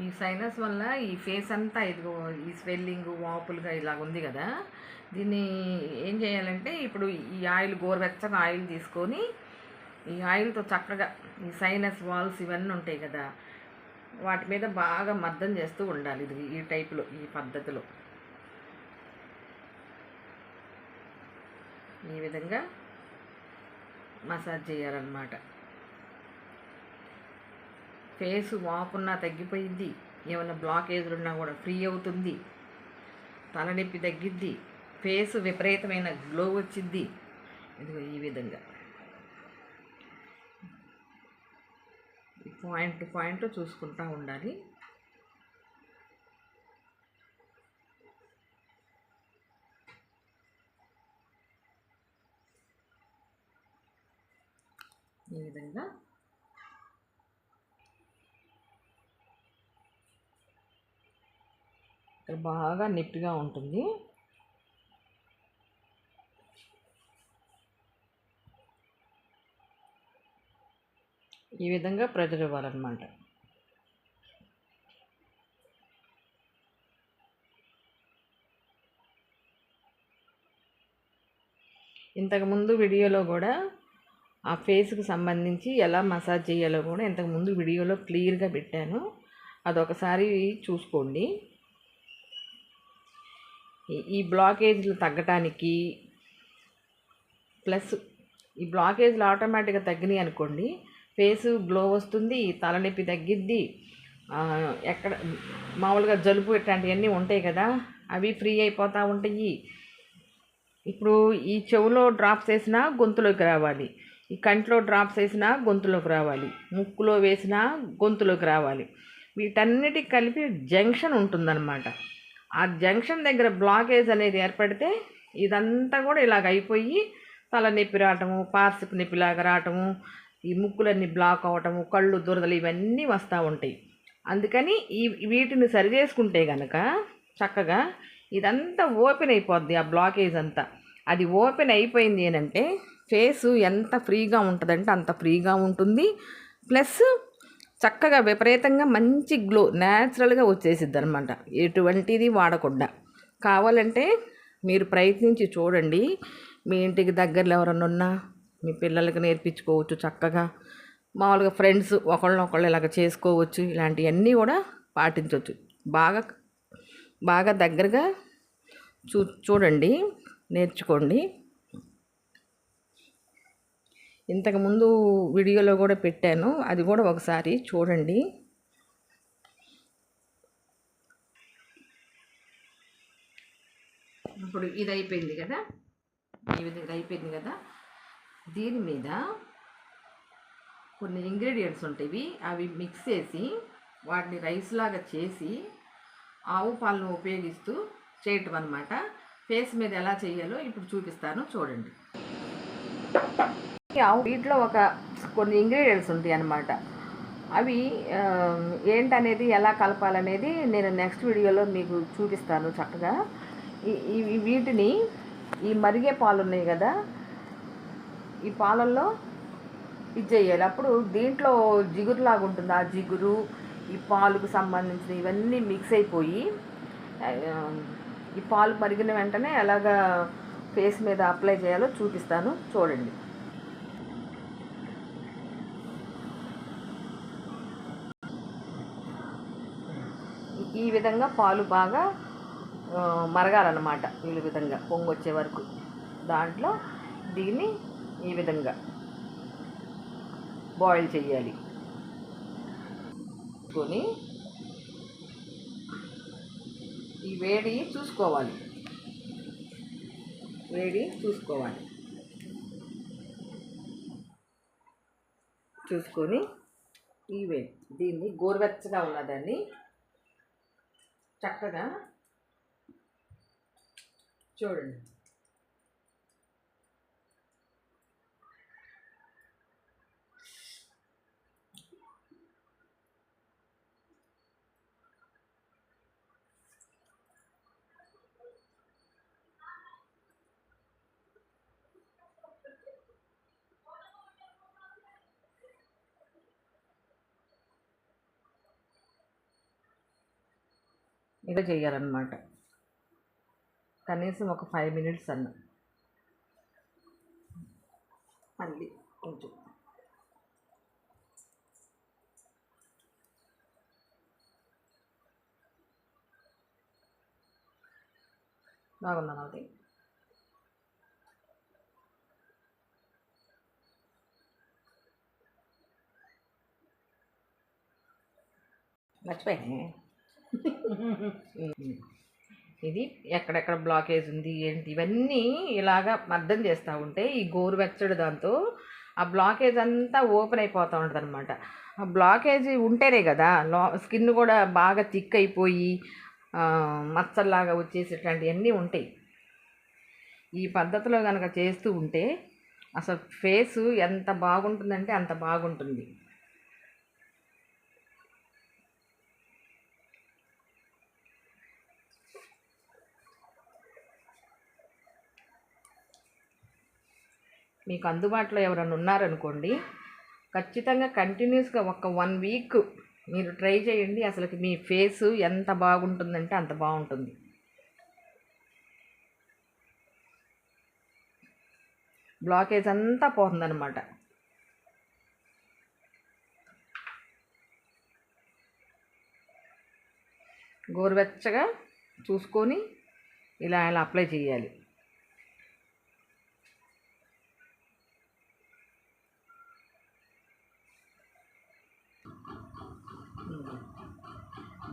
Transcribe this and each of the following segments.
ఈ సైనస్ వల్ల ఈ ఫేస్ అంతా ఇదిగో ఈ స్వెల్లింగ్ వాపులుగా ఇలాగ ఉంది కదా. దీన్ని ఏం చేయాలంటే ఇప్పుడు ఈ ఆయిల్ గోరువెచ్చగా ఆయిల్ తీసుకొని ఈ ఆయిల్తో చక్కగా ఈ సైనస్ వాల్స్ ఇవన్నీ ఉంటాయి కదా, వాటి మీద బాగా మర్దన చేస్తూ ఉండాలి. ఇది ఈ టైపులో ఈ పద్ధతిలో ఈ విధంగా మసాజ్ చేయాలన్నమాట. ఫేసు వాపున్నా తగ్గిపోయింది, ఏమైనా బ్లాకేజ్లు ఉన్నా కూడా ఫ్రీ అవుతుంది, తలనొప్పి తగ్గిద్ది, ఫేసు విపరీతమైన గ్లో వచ్చిద్ది. ఇదిగో ఈ విధంగా పాయింట్ టు పాయింట్ చూసుకుంటూ ఉండాలి. ఈ విధంగా ఇక్కడ బాగా నొప్పిగా ఉంటుంది. ఈ విధంగా ప్రెజర్ ఇవ్వాలన్నమాట. ఇంతకుముందు వీడియోలో కూడా ఆ ఫేస్కి సంబంధించి ఎలా మసాజ్ చేయాలో కూడా ఇంతకుముందు వీడియోలో క్లియర్గా పెట్టాను, అదొకసారి చూసుకోండి. ఈ బ్లాకేజ్లు తగ్గటానికి ప్లస్ ఈ బ్లాకేజ్లు ఆటోమేటిక్గా తగ్గినాయి అనుకోండి, ఫేసు గ్లో వస్తుంది, తలనొప్పి తగ్గిద్ది, ఎక్కడ మామూలుగా జలుబు ఇట్లాంటివన్నీ ఉంటాయి కదా అవి ఫ్రీ అయిపోతూ ఉంటాయి. ఇప్పుడు ఈ చెవులో డ్రాప్స్ వేసినా గొంతులోకి రావాలి, ఈ కంట్లో డ్రాప్స్ వేసినా గొంతులోకి రావాలి, ముక్కులో వేసినా గొంతులోకి రావాలి. వీటన్నిటికి కలిపి జంక్షన్ ఉంటుందన్నమాట. ఆ జంక్షన్ దగ్గర బ్లాకేజ్ అనేది ఏర్పడితే ఇదంతా కూడా ఇలాగ అయిపోయి తలనొప్పి రావటము, పార్శ్వపు నొప్పిలాగా రావటము, ఈ ముక్కులన్నీ బ్లాక్ అవ్వటము, కళ్ళు దురదలు ఇవన్నీ వస్తూ ఉంటాయి. అందుకని వీటిని సరి చేసుకుంటే కనుక చక్కగా ఇదంతా ఓపెన్ అయిపోద్ది. ఆ బ్లాకేజ్ అంతా అది ఓపెన్ అయిపోయింది ఏంటంటే ఫేసు ఎంత ఫ్రీగా ఉంటుందంటే అంత ఫ్రీగా ఉంటుంది. ప్లస్ చక్కగా విపరీతంగా మంచి గ్లో న్యాచురల్గా వచ్చేసిద్ది అనమాట, ఎటువంటిది వాడకుండా. కావాలంటే మీరు ప్రయత్నించి చూడండి. మీ ఇంటికి దగ్గరలో ఎవరన్నా ఉన్నా మీ పిల్లలకి నేర్పించుకోవచ్చు. చక్కగా మామూలుగా ఫ్రెండ్స్ ఒకళ్ళనొకళ్ళు ఇలాగ చేసుకోవచ్చు. ఇలాంటివన్నీ కూడా పాటించవచ్చు. బాగా బాగా దగ్గరగా చూడండి, నేర్చుకోండి. ఇంతకుముందు వీడియోలో కూడా పెట్టాను, అది కూడా ఒకసారి చూడండి. ఇప్పుడు ఇది అయిపోయింది కదా, ఈ విధంగా అయిపోయింది కదా. దీని మీద కొన్ని ఇంగ్రీడియంట్స్ ఉంటాయి, అవి మిక్స్ చేసి వాటిని రైస్ లాగా చేసి ఆవు పాలను ఉపయోగిస్తూ చేయటం అన్నమాట. ఫేస్ మీద ఎలా చేయాలో ఇప్పుడు చూపిస్తాను, చూడండి. వీటిలో కొన్ని ఇంగ్రీడియంట్స్ ఉంటాయి అన్నమాట. అవి ఏంటనేది ఎలా కలపాలనేది నేను నెక్స్ట్ వీడియోలో మీకు చూపిస్తాను చక్కగా. వీటిని ఈ మరిగే పాలు ఉన్నాయి కదా, ఈ పాలల్లో ఇది చేయాలి. అప్పుడు దీంట్లో జిగురులాగా ఉంటుంది, ఆ జిగురు ఈ పాలుకు సంబంధించిన ఇవన్నీ మిక్స్ అయిపోయి ఈ పాలు మరిగిన వెంటనే ఎలాగా ఫేస్ మీద అప్లై చేయాలో చూపిస్తాను, చూడండి. ఈ విధంగా పాలు బాగా మరగాలన్నమాట. ఈ విధంగా పొంగొచ్చే వరకు దాంట్లో దీన్ని ఈ విధంగా బాయిల్ చేయాలి. కొని ఈ వేడి చూసుకోవాలి, చూసుకొని ఈ వేడి దీన్ని గోరువెచ్చగా ఉన్నదాన్ని చక్కగా చూడండి. ఇలా చేయాలన్నమాట. కనీసం ఒక 5 మినిట్స్ అన్న. మళ్ళీ కొంచెం బాగుందా అది? మర్చిపోయానే. ఇది ఎక్కడెక్కడ బ్లాకేజ్ ఉంది ఏంటి ఇవన్నీ ఇలాగా అర్థం చేస్తూ ఉంటే ఈ గోరువెచ్చడి దాంతో ఆ బ్లాకేజ్ అంతా ఓపెన్ అయిపోతూ ఉంటుంది అనమాట. ఆ బ్లాకేజ్ ఉంటేనే కదా స్కిన్ కూడా బాగా థిక్ అయిపోయి మచ్చల్లాగా వచ్చేసేటువంటివన్నీ ఉంటాయి. ఈ పద్ధతిలో కనుక చేస్తూ ఉంటే అసలు ఫేసు ఎంత బాగుంటుందంటే అంత బాగుంటుంది. మీకు అందుబాటులో ఎవరైనా ఉన్నారనుకోండి, ఖచ్చితంగా కంటిన్యూస్గా ఒక 1 వీక్ మీరు ట్రై చేయండి. అసలుకి మీ ఫేసు ఎంత బాగుంటుందంటే అంత బాగుంటుంది. బ్లాకేజ్ అంతా పోతుందన్నమాట. గోరువెచ్చగా చూసుకొని ఇలా అప్లై చేయాలి.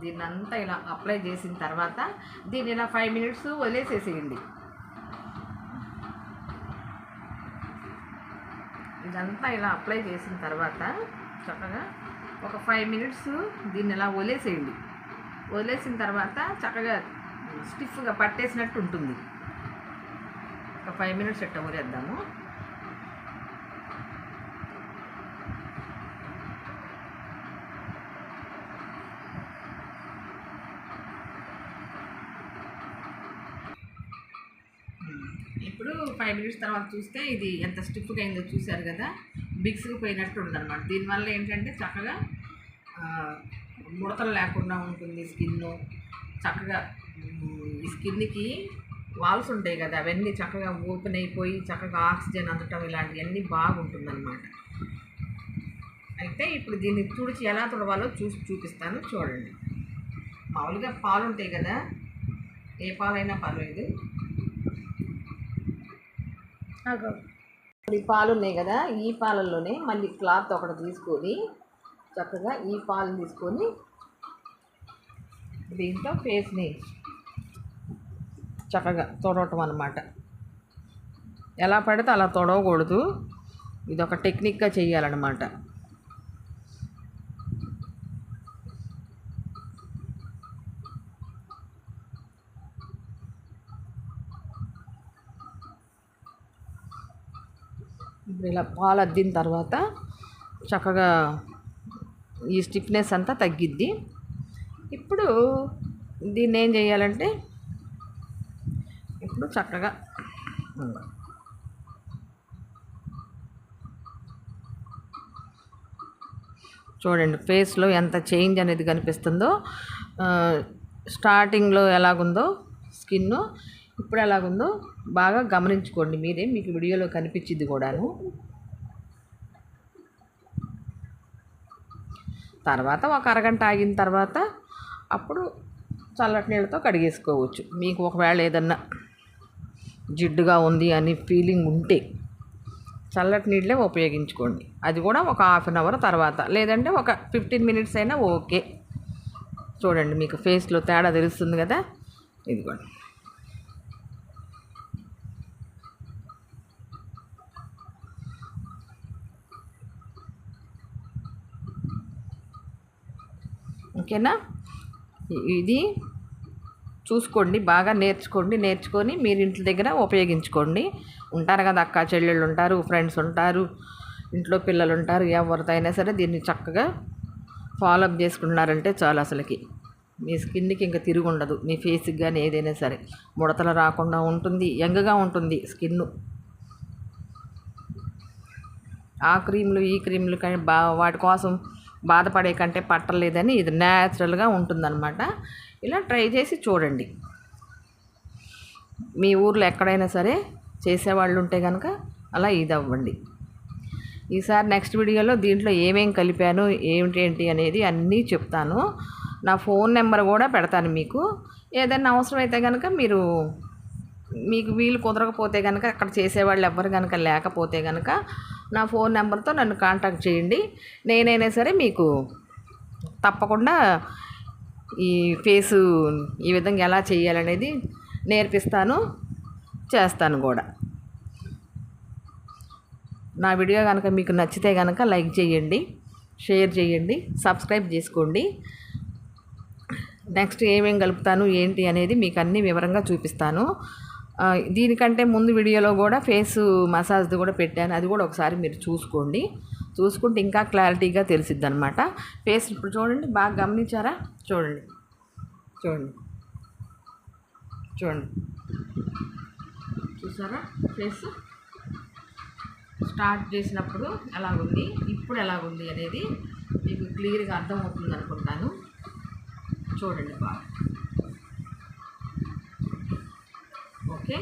దీన్ని అంతా ఇలా అప్లై చేసిన తర్వాత దీన్ని ఇలా 5 మినిట్స్ వదిలేసేసేయండి. ఇదంతా ఇలా అప్లై చేసిన తర్వాత చక్కగా ఒక 5 మినిట్స్ దీన్ని ఇలా వదిలేసేయండి. వదిలేసిన తర్వాత చక్కగా స్టిఫ్గా పట్టేసినట్టు ఉంటుంది. ఒక 5 మినిట్స్ ఎట్ట వదిలేద్దాము. ఇప్పుడు 5 మినిట్స్ తర్వాత చూస్తే ఇది ఎంత స్టిఫ్గా అయిందో చూశారు కదా, బిగ్స్కి పోయినట్టు ఉందన్నమాట. దీనివల్ల ఏంటంటే చక్కగా ముడతలు లేకుండా ఉంటుంది స్కిన్. చక్కగా ఈ స్కిన్కి వాల్స్ ఉంటాయి కదా, అవన్నీ చక్కగా ఓపెన్ అయిపోయి చక్కగా ఆక్సిజన్ అందటం ఇలాంటివన్నీ బాగుంటుందన్నమాట. అయితే ఇప్పుడు దీన్ని తుడిచి ఎలా తుడవాలో చూపిస్తాను చూడండి. మామూలుగా పాలు ఉంటాయి కదా, ఏ పాలైనా పర్లేదు. ఈ పాలు ఉన్నాయి కదా, ఈ పాలల్లోనే మళ్ళీ క్లాత్ ఒకటి తీసుకొని చక్కగా ఈ పాలు తీసుకొని దీంతో ఫేస్ని చక్కగా తొడవటం అన్నమాట. ఎలా పడితే అలా తొడవకూడదు, ఇది ఒక టెక్నిక్గా చేయాలన్నమాట. ఇప్పుడు ఇలా పాలు అద్దిన తర్వాత చక్కగా ఈ స్టిఫ్నెస్ అంతా తగ్గిద్ది. ఇప్పుడు దీన్ని ఏం చేయాలంటే ఇప్పుడు చక్కగా చూడండి ఫేస్లో ఎంత చేంజ్ అనేది కనిపిస్తుందో. స్టార్టింగ్లో ఎలాగుందో స్కిన్, ఇప్పుడు ఎలాగుందో బాగా గమనించుకోండి మీరే, మీకు వీడియోలో కనిపించింది కూడాను. తర్వాత ఒక అరగంట ఆగిన తర్వాత అప్పుడు చల్లటి నీళ్ళతో కడిగేసుకోవచ్చు. మీకు ఒకవేళ ఏదన్నా జిడ్డుగా ఉంది అని ఫీలింగ్ ఉంటే చల్లటి నీళ్ళే ఉపయోగించుకోండి. అది కూడా ఒక 1/2 అవర్ తర్వాత, లేదంటే ఒక 15 మినిట్స్ అయినా ఓకే. చూడండి మీకు ఫేస్లో తేడా తెలుస్తుంది కదా, ఇదిగోండి. ఓకేనా? ఇది చూసుకోండి, బాగా నేర్చుకొని మీరు ఇంటి దగ్గర ఉపయోగించుకోండి. ఉంటారు కదా, అక్క చెల్లెళ్ళు ఉంటారు, ఫ్రెండ్స్ ఉంటారు, ఇంట్లో పిల్లలు ఉంటారు, ఎవరితో అయినా సరే దీన్ని చక్కగా ఫాలో అప్ చేసుకున్నారంటే చాలు. అసలుకి మీ స్కిన్కి ఇంకా తిరిగి ఉండదు. మీ ఫేస్కి కానీ ఏదైనా సరే ముడతలు రాకుండా ఉంటుంది, యంగ్గా ఉంటుంది స్కిన్. ఆ క్రీములు ఈ క్రీములు కానీ వాటి కోసం బాధపడే కంటే పట్టలేదని ఇది న్యాచురల్గా ఉంటుందన్నమాట. ఇలా ట్రై చేసి చూడండి. మీ ఊర్లో ఎక్కడైనా సరే చేసేవాళ్ళు ఉంటే కనుక అలా ఇది అవ్వండి. ఈసారి నెక్స్ట్ వీడియోలో దీంట్లో ఏమేం కలిపాను ఏమిటేంటి అనేది అన్నీ చెప్తాను. నా ఫోన్ నెంబర్ కూడా పెడతాను మీకు. ఏదైనా అవసరమైతే కనుక మీకు వీలు కుదరకపోతే కనుక అక్కడ చేసేవాళ్ళు ఎవ్వరు కనుక లేకపోతే కనుక నా ఫోన్ నెంబర్తో నన్ను కాంటాక్ట్ చేయండి. నేనైనా సరే మీకు తప్పకుండా ఈ ఫేసు ఈ విధంగా ఎలా చేయాలనేది నేర్పిస్తాను, చేస్తాను కూడా. నా వీడియో కనుక మీకు నచ్చితే కనుక లైక్ చేయండి, షేర్ చేయండి, సబ్స్క్రైబ్ చేసుకోండి. నెక్స్ట్ ఏమేం కలుపుతాను ఏంటి అనేది మీకు అన్నీ వివరంగా చూపిస్తాను. దీనికంటే ముందు వీడియోలో కూడా ఫేసు మసాజ్ది కూడా పెట్టాను. అది కూడా ఒకసారి మీరు చూసుకుంటే ఇంకా క్లారిటీగా తెలిసిద్ది అనమాట. ఫేస్ ఇప్పుడు చూడండి, బాగా గమనించారా? చూడండి చూసారా ఫేస్ స్టార్ట్ చేసినప్పుడు ఎలాగుంది, ఇప్పుడు ఎలాగుంది అనేది మీకు క్లియర్గా అర్థమవుతుంది అనుకుంటాను. చూడండి బాగా. ఓకే.